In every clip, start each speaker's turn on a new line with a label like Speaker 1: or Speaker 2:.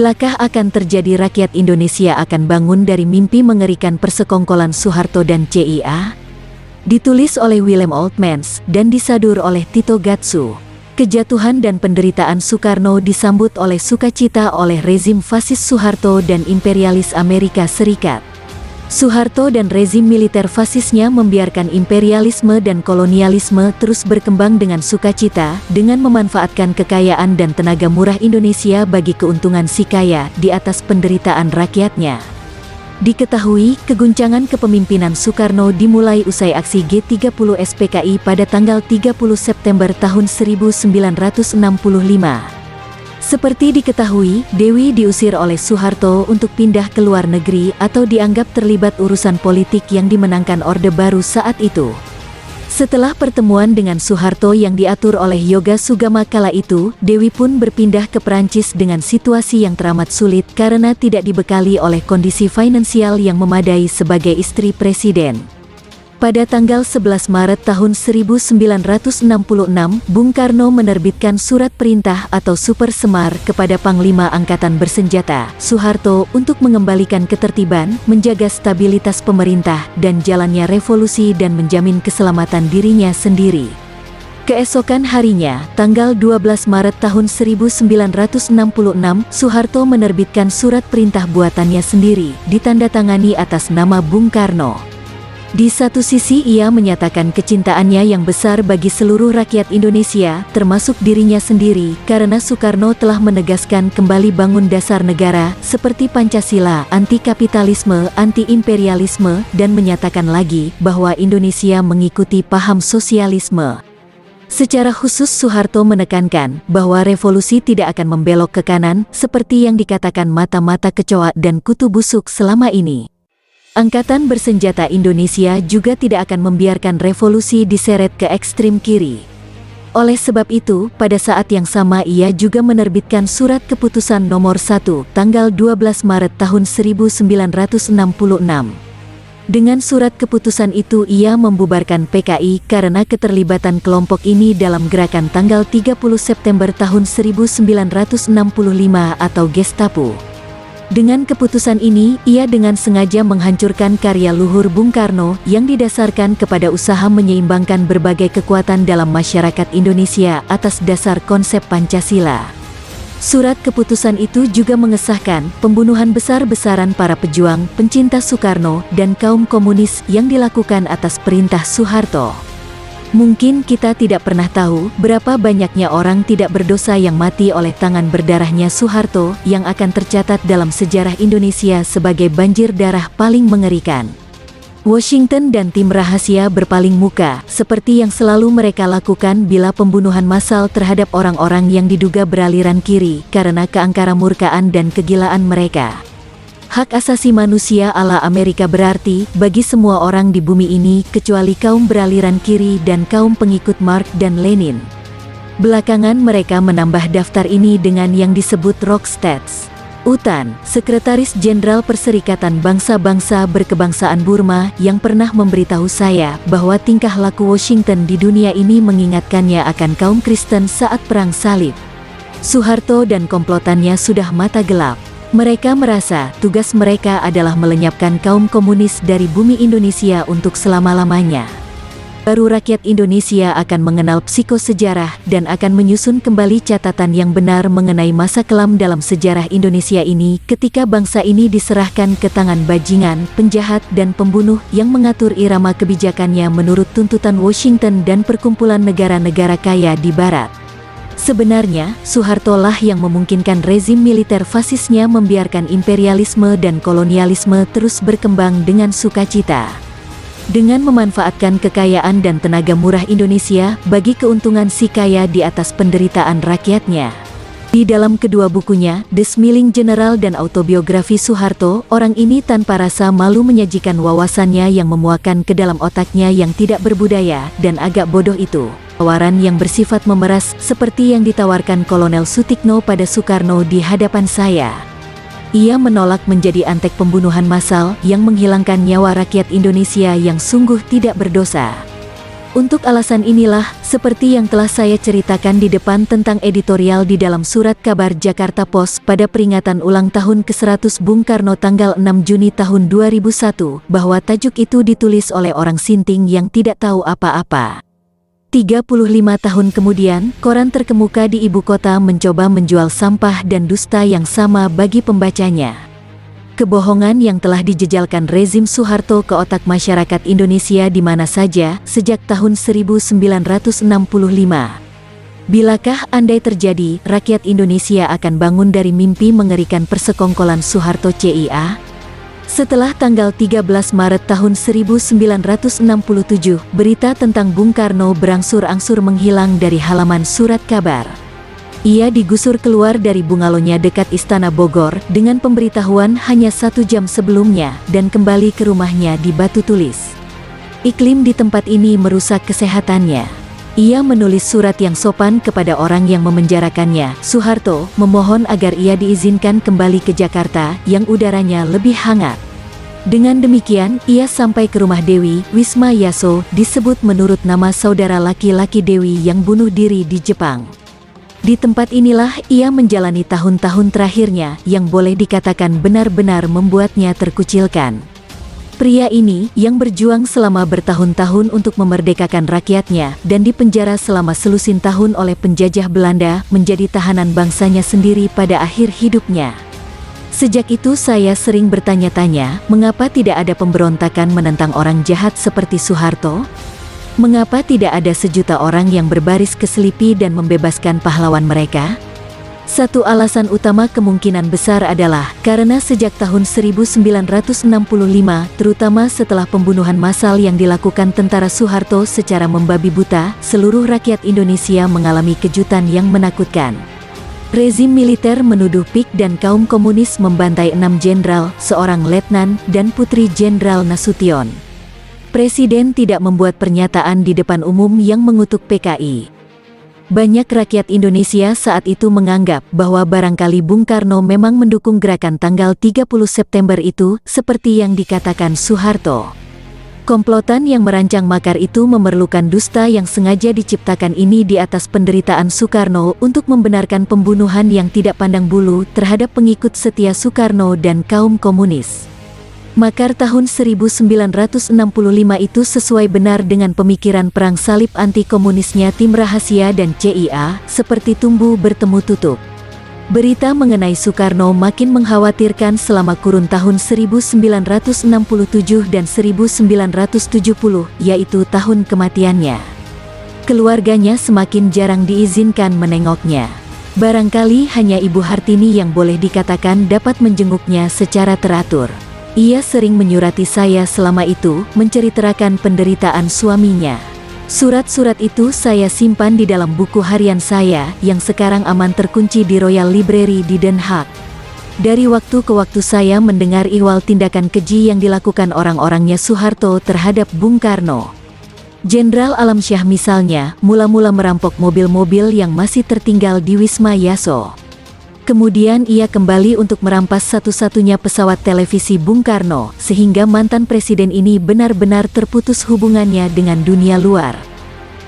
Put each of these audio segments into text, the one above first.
Speaker 1: Bilakah akan terjadi rakyat Indonesia akan bangun dari mimpi mengerikan persekongkolan Soeharto dan CIA? Ditulis oleh Willem Oltmans dan disadur oleh Tito Gatsu. Kejatuhan dan penderitaan Soekarno disambut oleh sukacita oleh rezim fasis Soeharto dan imperialis Amerika Serikat. Soeharto dan rezim militer fasisnya membiarkan imperialisme dan kolonialisme terus berkembang dengan sukacita, dengan memanfaatkan kekayaan dan tenaga murah Indonesia bagi keuntungan si kaya di atas penderitaan rakyatnya. Diketahui, keguncangan kepemimpinan Soekarno dimulai usai aksi G30 SPKI pada tanggal 30 September tahun 1965. Seperti diketahui, Dewi diusir oleh Soeharto untuk pindah ke luar negeri atau dianggap terlibat urusan politik yang dimenangkan Orde Baru saat itu. Setelah pertemuan dengan Soeharto yang diatur oleh Yoga Sugama kala itu, Dewi pun berpindah ke Perancis dengan situasi yang teramat sulit karena tidak dibekali oleh kondisi finansial yang memadai sebagai istri presiden. Pada tanggal 11 Maret tahun 1966, Bung Karno menerbitkan surat perintah atau Super Semar kepada Panglima Angkatan Bersenjata, Soeharto, untuk mengembalikan ketertiban, menjaga stabilitas pemerintah, dan jalannya revolusi dan menjamin keselamatan dirinya sendiri. Keesokan harinya, tanggal 12 Maret tahun 1966, Soeharto menerbitkan surat perintah buatannya sendiri, ditandatangani atas nama Bung Karno. Di satu sisi ia menyatakan kecintaannya yang besar bagi seluruh rakyat Indonesia, termasuk dirinya sendiri, karena Soekarno telah menegaskan kembali bangun dasar negara, seperti Pancasila, anti-kapitalisme, anti-imperialisme, dan menyatakan lagi, bahwa Indonesia mengikuti paham sosialisme. Secara khusus Soeharto menekankan, bahwa revolusi tidak akan membelok ke kanan, seperti yang dikatakan mata-mata kecoa dan kutu busuk selama ini. Angkatan Bersenjata Indonesia juga tidak akan membiarkan revolusi diseret ke ekstrim kiri. Oleh sebab itu, pada saat yang sama ia juga menerbitkan Surat Keputusan Nomor 1, tanggal 12 Maret tahun 1966. Dengan surat keputusan itu ia membubarkan PKI karena keterlibatan kelompok ini dalam gerakan tanggal 30 September tahun 1965 atau Gestapo. Dengan keputusan ini, ia dengan sengaja menghancurkan karya luhur Bung Karno yang didasarkan kepada usaha menyeimbangkan berbagai kekuatan dalam masyarakat Indonesia atas dasar konsep Pancasila. Surat keputusan itu juga mengesahkan pembunuhan besar-besaran para pejuang, pencinta Soekarno, dan kaum komunis yang dilakukan atas perintah Soeharto. Mungkin kita tidak pernah tahu berapa banyaknya orang tidak berdosa yang mati oleh tangan berdarahnya Soeharto yang akan tercatat dalam sejarah Indonesia sebagai banjir darah paling mengerikan. Washington dan tim rahasia berpaling muka, seperti yang selalu mereka lakukan bila pembunuhan massal terhadap orang-orang yang diduga beraliran kiri karena keangkaramurkaan dan kegilaan mereka. Hak asasi manusia ala Amerika berarti bagi semua orang di bumi ini kecuali kaum beraliran kiri dan kaum pengikut Marx dan Lenin. Belakangan mereka menambah daftar ini dengan yang disebut Rockstads. Utan, Sekretaris Jenderal Perserikatan Bangsa-Bangsa Berkebangsaan Burma, yang pernah memberitahu saya bahwa tingkah laku Washington di dunia ini mengingatkannya akan kaum Kristen saat Perang Salib. Soeharto dan komplotannya sudah mata gelap. Mereka merasa tugas mereka adalah melenyapkan kaum komunis dari bumi Indonesia untuk selama-lamanya. Baru rakyat Indonesia akan mengenal psikosejarah dan akan menyusun kembali catatan yang benar mengenai masa kelam dalam sejarah Indonesia ini ketika bangsa ini diserahkan ke tangan bajingan, penjahat, dan pembunuh yang mengatur irama kebijakannya menurut tuntutan Washington dan perkumpulan negara-negara kaya di Barat. Sebenarnya, Soeharto lah yang memungkinkan rezim militer fasisnya membiarkan imperialisme dan kolonialisme terus berkembang dengan sukacita. Dengan memanfaatkan kekayaan dan tenaga murah Indonesia bagi keuntungan si kaya di atas penderitaan rakyatnya. Di dalam kedua bukunya, The Smiling General dan autobiografi Soeharto, orang ini tanpa rasa malu menyajikan wawasannya yang memuakan ke dalam otaknya yang tidak berbudaya dan agak bodoh itu. Tawaran yang bersifat memeras seperti yang ditawarkan Kolonel Sutikno pada Soekarno di hadapan saya. Ia menolak menjadi antek pembunuhan massal yang menghilangkan nyawa rakyat Indonesia yang sungguh tidak berdosa. Untuk alasan inilah, seperti yang telah saya ceritakan di depan tentang editorial di dalam surat kabar Jakarta Post pada peringatan ulang tahun ke-100 Bung Karno tanggal 6 Juni tahun 2001, bahwa tajuk itu ditulis oleh orang sinting yang tidak tahu apa-apa. 35 tahun kemudian, koran terkemuka di ibu kota mencoba menjual sampah dan dusta yang sama bagi pembacanya. Kebohongan yang telah dijejalkan rezim Soeharto ke otak masyarakat Indonesia di mana saja sejak tahun 1965. Bilakah andai terjadi, rakyat Indonesia akan bangun dari mimpi mengerikan persekongkolan Soeharto CIA? Setelah tanggal 13 Maret tahun 1967, berita tentang Bung Karno berangsur-angsur menghilang dari halaman surat kabar. Ia digusur keluar dari bungalonya dekat Istana Bogor dengan pemberitahuan hanya 1 jam sebelumnya dan kembali ke rumahnya di Batu Tulis. Iklim di tempat ini merusak kesehatannya. Ia menulis surat yang sopan kepada orang yang memenjarakannya, Soeharto, memohon agar ia diizinkan kembali ke Jakarta yang udaranya lebih hangat. Dengan demikian, ia sampai ke rumah Dewi, Wisma Yaso, disebut menurut nama saudara laki-laki Dewi yang bunuh diri di Jepang. Di tempat inilah ia menjalani tahun-tahun terakhirnya yang boleh dikatakan benar-benar membuatnya terkucilkan. Pria ini, yang berjuang selama bertahun-tahun untuk memerdekakan rakyatnya dan dipenjara selama selusin tahun oleh penjajah Belanda, menjadi tahanan bangsanya sendiri pada akhir hidupnya. Sejak itu saya sering bertanya-tanya, mengapa tidak ada pemberontakan menentang orang jahat seperti Soeharto? Mengapa tidak ada sejuta orang yang berbaris ke Selipi dan membebaskan pahlawan mereka? Satu alasan utama kemungkinan besar adalah karena sejak tahun 1965, terutama setelah pembunuhan massal yang dilakukan tentara Soeharto secara membabi buta, seluruh rakyat Indonesia mengalami kejutan yang menakutkan. Rezim militer menuduh PIK dan kaum komunis membantai 6 jenderal, seorang letnan, dan putri Jenderal Nasution. Presiden tidak membuat pernyataan di depan umum yang mengutuk PKI. Banyak rakyat Indonesia saat itu menganggap bahwa barangkali Bung Karno memang mendukung gerakan tanggal 30 September itu, seperti yang dikatakan Soeharto. Komplotan yang merancang makar itu memerlukan dusta yang sengaja diciptakan ini di atas penderitaan Soekarno untuk membenarkan pembunuhan yang tidak pandang bulu terhadap pengikut setia Soekarno dan kaum komunis. Makar tahun 1965 itu sesuai benar dengan pemikiran perang salib anti-komunisnya tim rahasia dan CIA, seperti tumbuh bertemu tutup. Berita mengenai Soekarno makin mengkhawatirkan selama kurun tahun 1967 dan 1970, yaitu tahun kematiannya. Keluarganya semakin jarang diizinkan menengoknya. Barangkali hanya Ibu Hartini yang boleh dikatakan dapat menjenguknya secara teratur. Ia sering menyurati saya selama itu, menceritakan penderitaan suaminya. Surat-surat itu saya simpan di dalam buku harian saya, yang sekarang aman terkunci di Royal Library di Den Haag. Dari waktu ke waktu saya mendengar ihwal tindakan keji yang dilakukan orang-orangnya Soeharto terhadap Bung Karno. Jenderal Alamsyah misalnya, mula-mula merampok mobil-mobil yang masih tertinggal di Wisma Yaso. Kemudian ia kembali untuk merampas satu-satunya pesawat televisi Bung Karno, sehingga mantan presiden ini benar-benar terputus hubungannya dengan dunia luar.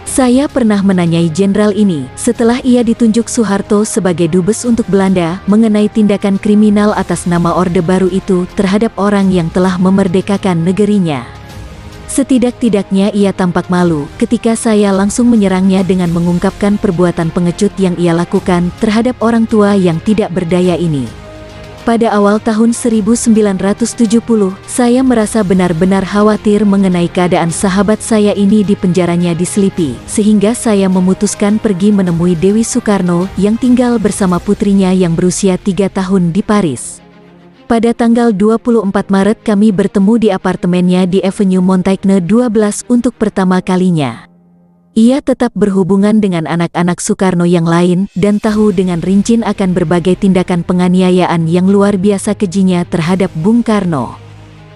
Speaker 1: Saya pernah menanyai jenderal ini, setelah ia ditunjuk Soeharto sebagai dubes untuk Belanda, mengenai tindakan kriminal atas nama Orde Baru itu terhadap orang yang telah memerdekakan negerinya. Setidak-tidaknya ia tampak malu ketika saya langsung menyerangnya dengan mengungkapkan perbuatan pengecut yang ia lakukan terhadap orang tua yang tidak berdaya ini. Pada awal tahun 1970, saya merasa benar-benar khawatir mengenai keadaan sahabat saya ini di penjaranya di Selipi, sehingga saya memutuskan pergi menemui Dewi Soekarno yang tinggal bersama putrinya yang berusia 3 tahun di Paris. Pada tanggal 24 Maret kami bertemu di apartemennya di Avenue Montaigne 12 untuk pertama kalinya. Ia tetap berhubungan dengan anak-anak Soekarno yang lain dan tahu dengan rinci akan berbagai tindakan penganiayaan yang luar biasa kejinya terhadap Bung Karno.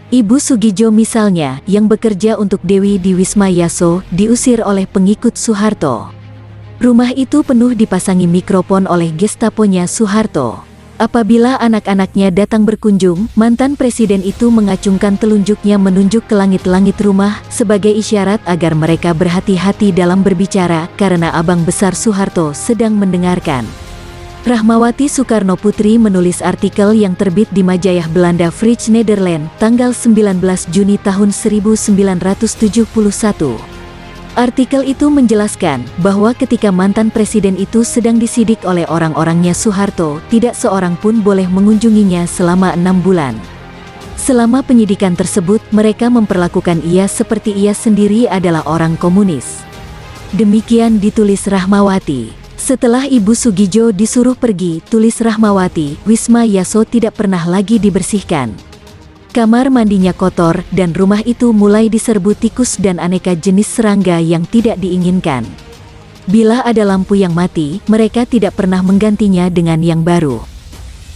Speaker 1: Ibu Sugijo misalnya, yang bekerja untuk Dewi di Wisma Yaso, diusir oleh pengikut Soeharto. Rumah itu penuh dipasangi mikrofon oleh Gestaponya Soeharto. Apabila anak-anaknya datang berkunjung, mantan presiden itu mengacungkan telunjuknya menunjuk ke langit-langit rumah sebagai isyarat agar mereka berhati-hati dalam berbicara karena abang besar Soeharto sedang mendengarkan. Rahmawati Soekarno Putri menulis artikel yang terbit di majalah Belanda Vrije Nederland tanggal 19 Juni tahun 1971. Artikel itu menjelaskan bahwa ketika mantan presiden itu sedang disidik oleh orang-orangnya Soeharto, tidak seorang pun boleh mengunjunginya selama 6 bulan. Selama penyidikan tersebut, mereka memperlakukan ia seperti ia sendiri adalah orang komunis. Demikian ditulis Rahmawati. Setelah Ibu Soegija disuruh pergi, tulis Rahmawati, Wisma Yaso tidak pernah lagi dibersihkan. Kamar mandinya kotor, dan rumah itu mulai diserbu tikus dan aneka jenis serangga yang tidak diinginkan. Bila ada lampu yang mati, mereka tidak pernah menggantinya dengan yang baru.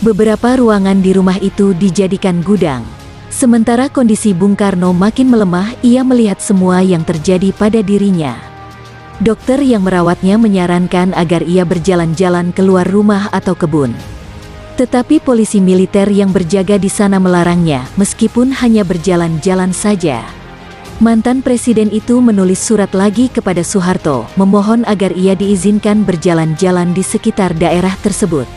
Speaker 1: Beberapa ruangan di rumah itu dijadikan gudang. Sementara kondisi Bung Karno makin melemah, ia melihat semua yang terjadi pada dirinya. Dokter yang merawatnya menyarankan agar ia berjalan-jalan keluar rumah atau kebun. Tetapi polisi militer yang berjaga di sana melarangnya, meskipun hanya berjalan-jalan saja. Mantan presiden itu menulis surat lagi kepada Soeharto, memohon agar ia diizinkan berjalan-jalan di sekitar daerah tersebut.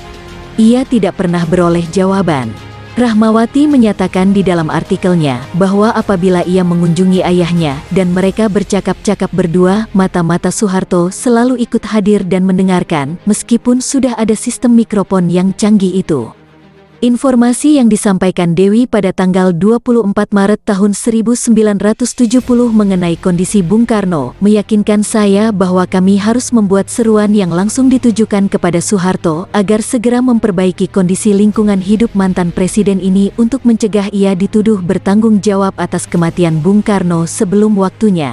Speaker 1: Ia tidak pernah beroleh jawaban. Rahmawati menyatakan di dalam artikelnya bahwa apabila ia mengunjungi ayahnya dan mereka bercakap-cakap berdua, mata-mata Soeharto selalu ikut hadir dan mendengarkan, meskipun sudah ada sistem mikrofon yang canggih itu. Informasi yang disampaikan Dewi pada tanggal 24 Maret tahun 1970 mengenai kondisi Bung Karno meyakinkan saya bahwa kami harus membuat seruan yang langsung ditujukan kepada Soeharto agar segera memperbaiki kondisi lingkungan hidup mantan presiden ini untuk mencegah ia dituduh bertanggung jawab atas kematian Bung Karno sebelum waktunya.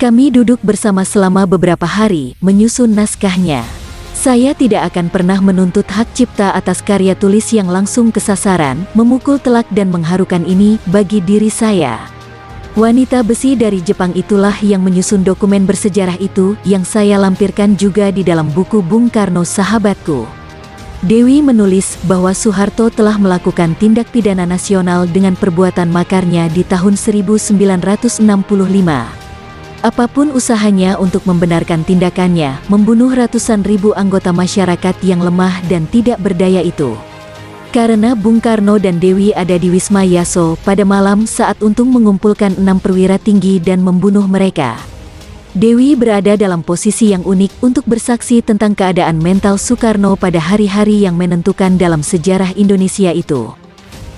Speaker 1: Kami duduk bersama selama beberapa hari menyusun naskahnya. Saya tidak akan pernah menuntut hak cipta atas karya tulis yang langsung ke sasaran, memukul telak dan mengharukan ini bagi diri saya. Wanita besi dari Jepang itulah yang menyusun dokumen bersejarah itu, yang saya lampirkan juga di dalam buku Bung Karno Sahabatku. Dewi menulis bahwa Soeharto telah melakukan tindak pidana nasional dengan perbuatan makarnya di tahun 1965. Apapun usahanya untuk membenarkan tindakannya, membunuh ratusan ribu anggota masyarakat yang lemah dan tidak berdaya itu. Karena Bung Karno dan Dewi ada di Wisma Yaso pada malam saat Untung mengumpulkan 6 perwira tinggi dan membunuh mereka. Dewi berada dalam posisi yang unik untuk bersaksi tentang keadaan mental Soekarno pada hari-hari yang menentukan dalam sejarah Indonesia itu.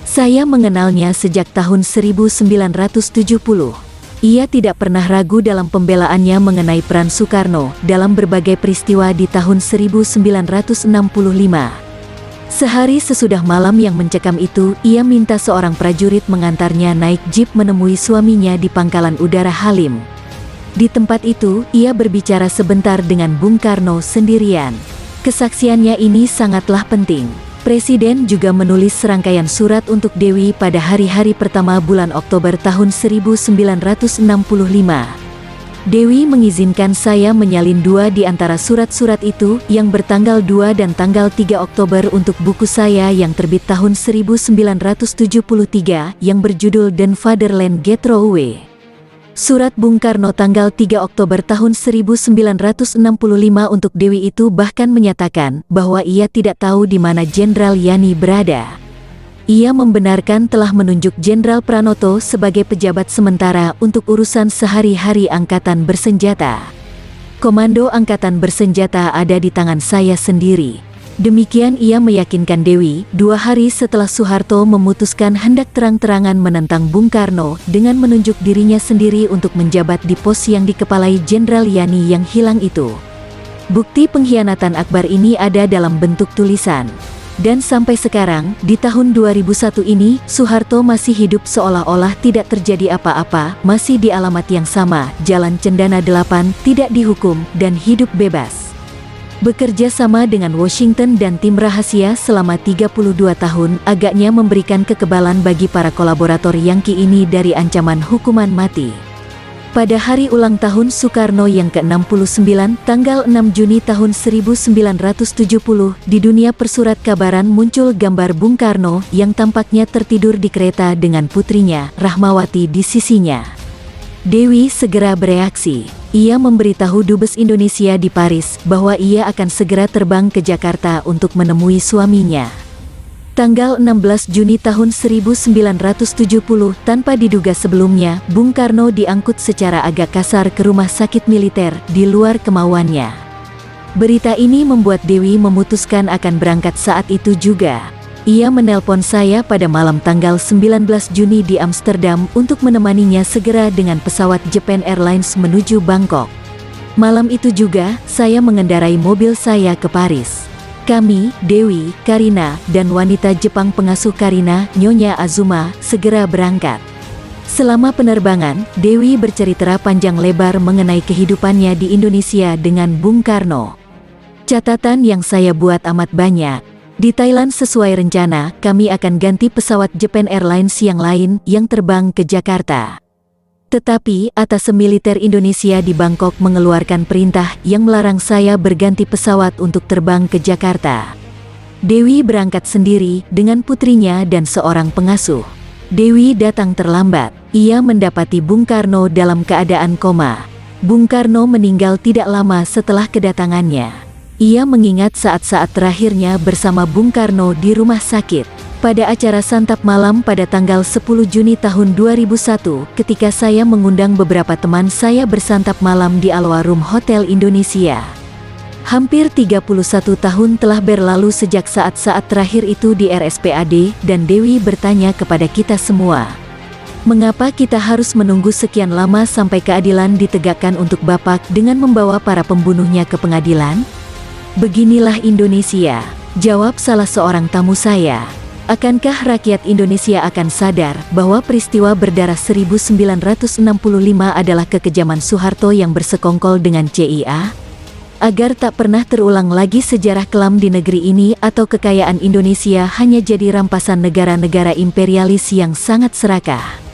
Speaker 1: Saya mengenalnya sejak tahun 1970. Ia tidak pernah ragu dalam pembelaannya mengenai peran Soekarno dalam berbagai peristiwa di tahun 1965. Sehari sesudah malam yang mencekam itu, ia minta seorang prajurit mengantarnya naik jeep menemui suaminya di Pangkalan Udara Halim. Di tempat itu, ia berbicara sebentar dengan Bung Karno sendirian. Kesaksiannya ini sangatlah penting. Presiden juga menulis serangkaian surat untuk Dewi pada hari-hari pertama bulan Oktober tahun 1965. Dewi mengizinkan saya menyalin 2 di antara surat-surat itu, yang bertanggal 2 dan tanggal 3 Oktober untuk buku saya yang terbit tahun 1973, yang berjudul Den Vaderland Get Away. Surat Bung Karno tanggal 3 Oktober tahun 1965 untuk Dewi itu bahkan menyatakan bahwa ia tidak tahu di mana Jenderal Yani berada. Ia membenarkan telah menunjuk Jenderal Pranoto sebagai pejabat sementara untuk urusan sehari-hari Angkatan Bersenjata. Komando Angkatan Bersenjata ada di tangan saya sendiri. Demikian ia meyakinkan Dewi, 2 hari setelah Soeharto memutuskan hendak terang-terangan menentang Bung Karno dengan menunjuk dirinya sendiri untuk menjabat di pos yang dikepalai Jenderal Yani yang hilang itu. Bukti pengkhianatan akbar ini ada dalam bentuk tulisan. Dan sampai sekarang, di tahun 2001 ini, Soeharto masih hidup seolah-olah tidak terjadi apa-apa, masih di alamat yang sama, Jalan Cendana 8, tidak dihukum, dan hidup bebas. Bekerja sama dengan Washington dan tim rahasia selama 32 tahun, agaknya memberikan kekebalan bagi para kolaborator Yankee ini dari ancaman hukuman mati. Pada hari ulang tahun Soekarno yang ke-69, tanggal 6 Juni tahun 1970, di dunia persurat kabaran muncul gambar Bung Karno yang tampaknya tertidur di kereta dengan putrinya, Rahmawati, di sisinya. Dewi segera bereaksi. Ia memberitahu Dubes Indonesia di Paris bahwa ia akan segera terbang ke Jakarta untuk menemui suaminya. Tanggal 16 Juni tahun 1970, tanpa diduga sebelumnya, Bung Karno diangkut secara agak kasar ke rumah sakit militer di luar kemauannya. Berita ini membuat Dewi memutuskan akan berangkat saat itu juga. Ia menelpon saya pada malam tanggal 19 Juni di Amsterdam untuk menemaninya segera dengan pesawat Japan Airlines menuju Bangkok. Malam itu juga, saya mengendarai mobil saya ke Paris. Kami, Dewi, Karina, dan wanita Jepang pengasuh Karina, Nyonya Azuma, segera berangkat. Selama penerbangan, Dewi bercerita panjang lebar mengenai kehidupannya di Indonesia dengan Bung Karno. Catatan yang saya buat amat banyak. Di Thailand sesuai rencana, kami akan ganti pesawat Japan Airlines yang lain yang terbang ke Jakarta. Tetapi, Atase Militer Indonesia di Bangkok mengeluarkan perintah yang melarang saya berganti pesawat untuk terbang ke Jakarta. Dewi berangkat sendiri dengan putrinya dan seorang pengasuh. Dewi datang terlambat. Ia mendapati Bung Karno dalam keadaan koma. Bung Karno meninggal tidak lama setelah kedatangannya. Ia mengingat saat-saat terakhirnya bersama Bung Karno di rumah sakit. Pada acara santap malam pada tanggal 10 Juni tahun 2001, ketika saya mengundang beberapa teman saya bersantap malam di Aloha Room Hotel Indonesia. Hampir 31 tahun telah berlalu sejak saat-saat terakhir itu di RSPAD, dan Dewi bertanya kepada kita semua, mengapa kita harus menunggu sekian lama sampai keadilan ditegakkan untuk Bapak dengan membawa para pembunuhnya ke pengadilan? Beginilah Indonesia, jawab salah seorang tamu saya. Akankah rakyat Indonesia akan sadar bahwa peristiwa berdarah 1965 adalah kekejaman Soeharto yang bersekongkol dengan CIA? Agar tak pernah terulang lagi sejarah kelam di negeri ini atau kekayaan Indonesia hanya jadi rampasan negara-negara imperialis yang sangat serakah.